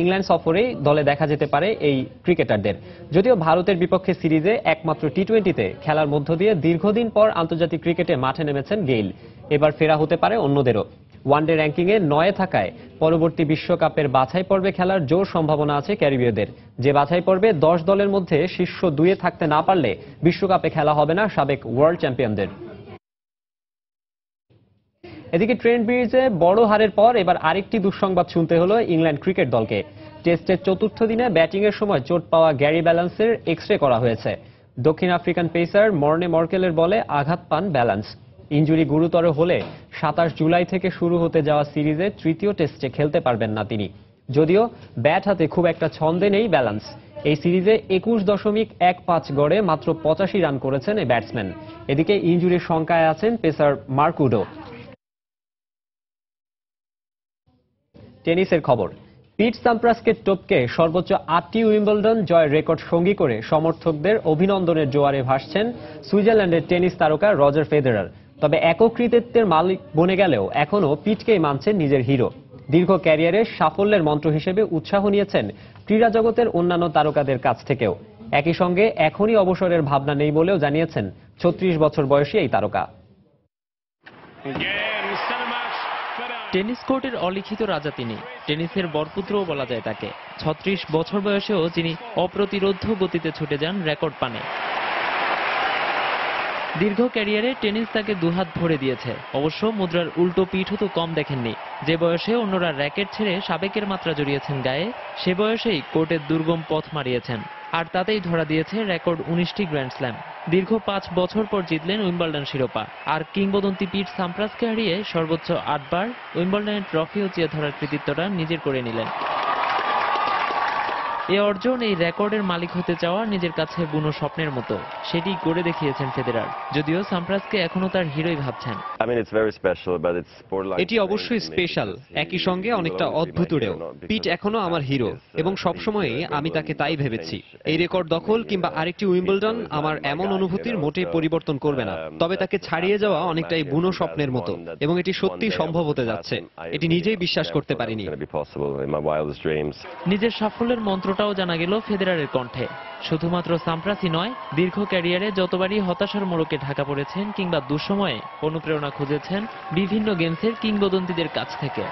ইংল্যান্ড সফরেই দলে দেখা যেতে পারে এই ক্রিকেটারদের। যদিও ভারতের বিপক্ষে সিরিজে একমাত্র টি20তে খেলার মধ্য দিয়ে দীর্ঘদিন পর আন্তর্জাতিক ক্রিকেটে মাঠে নেমেছেন গেইল। এবার ফেরা হতে পারে অন্যদেরও। ওয়ানডে র্যাঙ্কিংয়ে 9 থাকায় পরবর্তী বিশ্বকাপের বাছাই পর্বে খেলার জোর সম্ভাবনা আছে ক্যারিবীয়দের। যে বাছাই পর্বে 10 দলের মধ্যে শীর্ষ 2-এ থাকতে না পারলে বিশ্বকাপে খেলা হবে না সাবেক ওয়ার্ল্ড চ্যাম্পিয়নদের। এদিকে ট্রেন্ট ব্রিজে বড় হারের পর এবার আরেকটি দুঃসংবাদ শুনতে হলো ইংল্যান্ড ক্রিকেট দলকে। টেস্টের 4র্থ দিনে ব্যাটিংয়ের সময় চোট পাওয়া গ্যারি ব্যালান্সের এক্স-রে করা হয়েছে। দক্ষিণ আফ্রিকান পেসার মর্নে মর্কেলের বলে আঘাত পান ব্যালান্স। ইনজুরি গুরুতর হলে 27 জুলাই থেকে শুরু হতে যাওয়া সিরিজে 3য় টেস্টে খেলতে পারবেন না তিনি। যদিও ব্যাট হাতে খুব একটা ছন্দে নেই ব্যালান্স। এই সিরিজে 21.15 গড়ে মাত্র 85 রান করেছেন এই ব্যাটসম্যান। এদিকে ইনজুরির শঙ্কায় আছেন পেসার মার্ক উডো। টেনিসের খবর। পিট সাম্প্রাসকে টপকে সর্বোচ্চ 8টি উইম্বলডন জয়ের রেকর্ড সঙ্গী করে সমর্থকদের অভিনন্দনের জোয়ারে ভাসছেন সুইজারল্যান্ডের টেনিস তারকা রজার ফেদেরার। তবে একক কৃতিত্বের মালিক বনে গেলেও এখনও পিটকেই মানছেন নিজের হিরো। দীর্ঘ ক্যারিয়ারে সাফল্যের মন্ত্র হিসেবে উৎসাহ নিয়েছেন ক্রীড়া জগতের অন্যান্য তারকাদের কাছ থেকেও। একই সঙ্গে এখনই অবসরের ভাবনা নেই বলেও জানিয়েছেন 36 বছর বয়সী এই তারকা। টেনিস কোর্টের অলিখিত রাজা তিনি। টেনিসের বরপুত্রও বলা যায় তাকে। 36 বছর বয়সেও যিনি অপ্রতিরোধ্য গতিতে ছুটে যান রেকর্ড পানে। দীর্ঘ ক্যারিয়ারে টেনিস তাকে দুহাত ভরে দিয়েছে। অবশ্য মুদ্রার উল্টো পিঠও তো কম দেখেননি। যে বয়সে অন্যরা র্যাকেট ছেড়ে সাবেকের মাত্রা জড়িয়েছেন গায়ে, সে বয়সেই কোর্টের দুর্গম পথ মারিয়েছেন। আর তাতেই ধরা দিয়েছে রেকর্ড 19টি গ্র্যান্ড স্ল্যাম। দীর্ঘ 5 বছর পর জিতলেন উইম্বলডন শিরোপা। আর কিংবদন্তি পিট সাম্প্রাসকে হারিয়ে সর্বোচ্চ 8 বার উইম্বলডনের ট্রফিও চেয়ে ধরার কৃতিত্বটা নিজের করে নিলেন। এই অর্জন, এই রেকর্ডের মালিক হতে চাওয়া নিজের কাছে বুনো স্বপ্নের মতো। সেটি করে দেখিয়েছেন ফেদেরার। যদিও সাম্প্রাসকে এখনো তার হিরোই ভাবছেন। এটি অবশ্যই স্পেশাল, একই সঙ্গে অনেকটা অদ্ভুতুরেও। পিট এখনো আমার হিরো এবং সবসময়ই আমি তাকে তাই ভেবেছি। এই রেকর্ড দখল কিংবা আরেকটি উইম্বলডন আমার এমন অনুভূতির মোটেই পরিবর্তন করবে না। তবে তাকে ছাড়িয়ে যাওয়া অনেকটাই বুনো স্বপ্নের মতো এবং এটি সত্যি সম্ভব হতে যাচ্ছে। এটি নিজেই বিশ্বাস করতে পারিনি। নিজের সাফল্যের মন্ত্রটাও জানা গেল ফেদেরারের কণ্ঠে। শুধুমাত্র সাম্প্রাসই নয়, দীর্ঘ ক্যারিয়ারে যতবারই হতাশার মোড়কে ঢাকা পড়েছেন কিংবা দুঃসময়ে অনুপ্রেরণা খুঁজেছেন বিভিন্ন গেমসের কিংবদন্তিদের কাছ থেকে।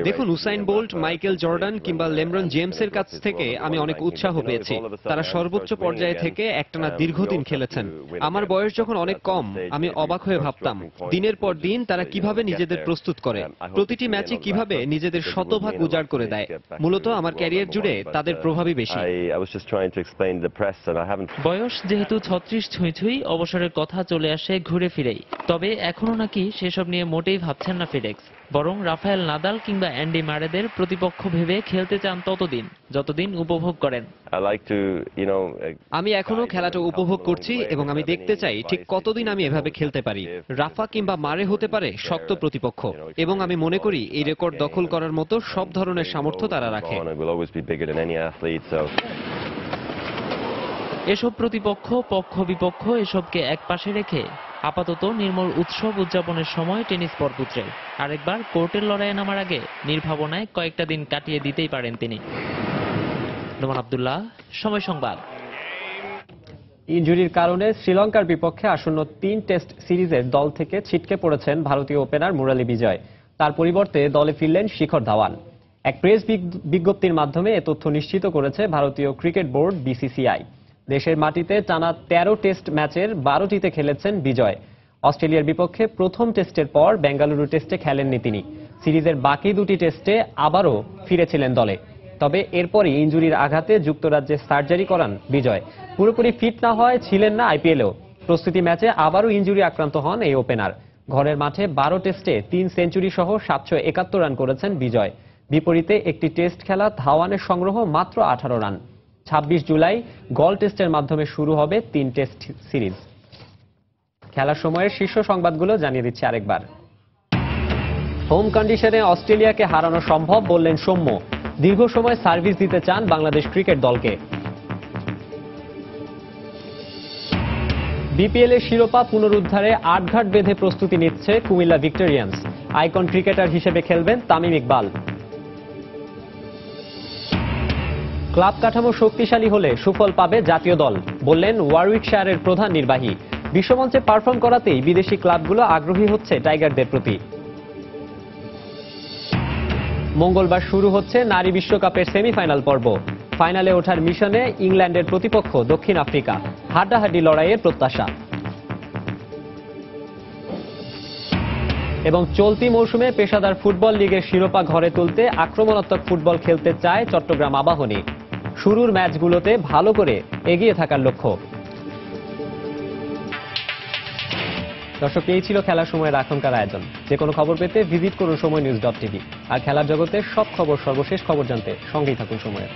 দেখুন, উসাইন বোল্ট, মাইকেল জর্ডান কিংবা লেব্রন জেমসের কাছ থেকে আমি অনেক উৎসাহ পেয়েছি। তারা সর্বোচ্চ পর্যায়ে থেকে একটানা দীর্ঘদিন খেলেছেন। আমার বয়স যখন অনেক কম, আমি অবাক হয়ে ভাবতাম দিনের পর দিন তারা কিভাবে নিজেদের প্রস্তুত করে, প্রতিটি ম্যাচে কিভাবে নিজেদের শতভাগ উজাড় করে দেয়। মূলত আমার ক্যারিয়ার জুড়ে তাদের প্রভাবই বেশি। বয়স যেহেতু 36 ছুঁই ছুঁই, অবসরের কথা চলে আসে ঘুরে ফিরেই। তবে এখনো নাকি সেসব নিয়ে মোটেই ভাবছেন না ফেডেক্স। বরং রাফায়েল নাদাল কিংবা অ্যান্ডি মারেদের প্রতিপক্ষ ভেবে খেলতে চান ততদিন যতদিন উপভোগ করেন। আমি এখনো খেলাটা উপভোগ করছি এবং আমি দেখতে চাই ঠিক কতদিন আমি এভাবে খেলতে পারি। রাফা কিংবা মারে হতে পারে শক্ত প্রতিপক্ষ এবং আমি মনে করি এই রেকর্ড দখল করার মতো সব ধরনের সামর্থ্য তারা রাখে। এসব প্রতিপক্ষ পক্ষ বিপক্ষ এসবকে একপাশে রেখে আপাতত নির্মল উৎসব উদযাপনের সময় টেনিস পরপুত্রের আরেকবার কোর্টের লড়াইয়ে নামার আগে নির্ভাবনায় কয়েকটা দিন কাটিয়ে দিতেই পারেন তিনি। নোমান আব্দুল্লাহ, সময় সংবাদ। ইনজুরির কারণে শ্রীলঙ্কার বিপক্ষে আসন্ন 3 টেস্ট সিরিজের দল থেকে ছিটকে পড়েছেন ভারতীয় ওপেনার মুরালি বিজয়। তার পরিবর্তে দলে ফিরলেন শিখর ধাওয়ান। এক প্রেস বিজ্ঞপ্তির মাধ্যমে এ তথ্য নিশ্চিত করেছে ভারতীয় ক্রিকেট বোর্ড BCCI। দেশের মাটিতে টানা 13 টেস্ট ম্যাচের 12টিতে খেলেছেন বিজয়। অস্ট্রেলিয়ার বিপক্ষে প্রথম টেস্টের পর বেঙ্গালুরু টেস্টে খেলেননি তিনি। সিরিজের বাকি 2টি টেস্টে আবারও ফিরেছিলেন দলে, তবে এরপরই ইনজুরির আঘাতে যুক্তরাজ্যে সার্জারি করান বিজয়। পুরোপুরি ফিট না হয় ছিলেন না IPLেও। প্রস্তুতি ম্যাচে আবারও ইনজুরি আক্রান্ত হন এই ওপেনার। ঘরের মাঠে 12 টেস্টে 3 সেঞ্চুরি সহ 771 রান করেছেন বিজয়। বিপরীতে একটি টেস্ট খেলা ধাওয়ানের সংগ্রহ মাত্র 18 রান। 26 জুলাই গল টেস্টের মাধ্যমে শুরু হবে 3 টেস্ট সিরিজ। খেলার সময়ের শীর্ষ সংবাদগুলো জানিয়ে দিচ্ছি আরেকবার। হোম কন্ডিশনে অস্ট্রেলিয়াকে হারানো সম্ভব বললেন সৌম্য। দীর্ঘ সময় সার্ভিস দিতে চান বাংলাদেশ ক্রিকেট দলকে। BPL এর শিরোপা পুনরুদ্ধারে আটঘাট বেঁধে প্রস্তুতি নিচ্ছে কুমিল্লা ভিক্টোরিয়ান্স। আইকন ক্রিকেটার হিসেবে খেলবেন তামিম ইকবাল। ক্লাব কাঠামো শক্তিশালী হলে সুফল পাবে জাতীয় দল, বললেন ওয়ারউইকশায়ারের প্রধান নির্বাহী। বিশ্বমঞ্চে পারফর্ম করাতেই বিদেশি ক্লাবগুলো আগ্রহী হচ্ছে টাইগারদের প্রতি। মঙ্গলবার শুরু হচ্ছে নারী বিশ্বকাপের সেমিফাইনাল পর্ব। ফাইনালে ওঠার মিশনে ইংল্যান্ডের প্রতিপক্ষ দক্ষিণ আফ্রিকা। হাড্ডাহাড্ডি লড়াইয়ের প্রত্যাশা। এবং চলতি মৌসুমে পেশাদার ফুটবল লিগের শিরোপা ঘরে তুলতে আক্রমণাত্মক ফুটবল খেলতে চায় চট্টগ্রাম আবাহনী। শুরুর ম্যাচগুলোতে ভালো করে এগিয়ে থাকার লক্ষ্য। দর্শক, এই ছিল খেলার সময়ের এখনকার আয়োজন। যে কোনো খবর পেতে ভিজিট করুন সময়নিউজ.tv। আর খেলার জগতের সব খবর, সর্বশেষ খবর জানতে সঙ্গেই থাকুন সময়ের।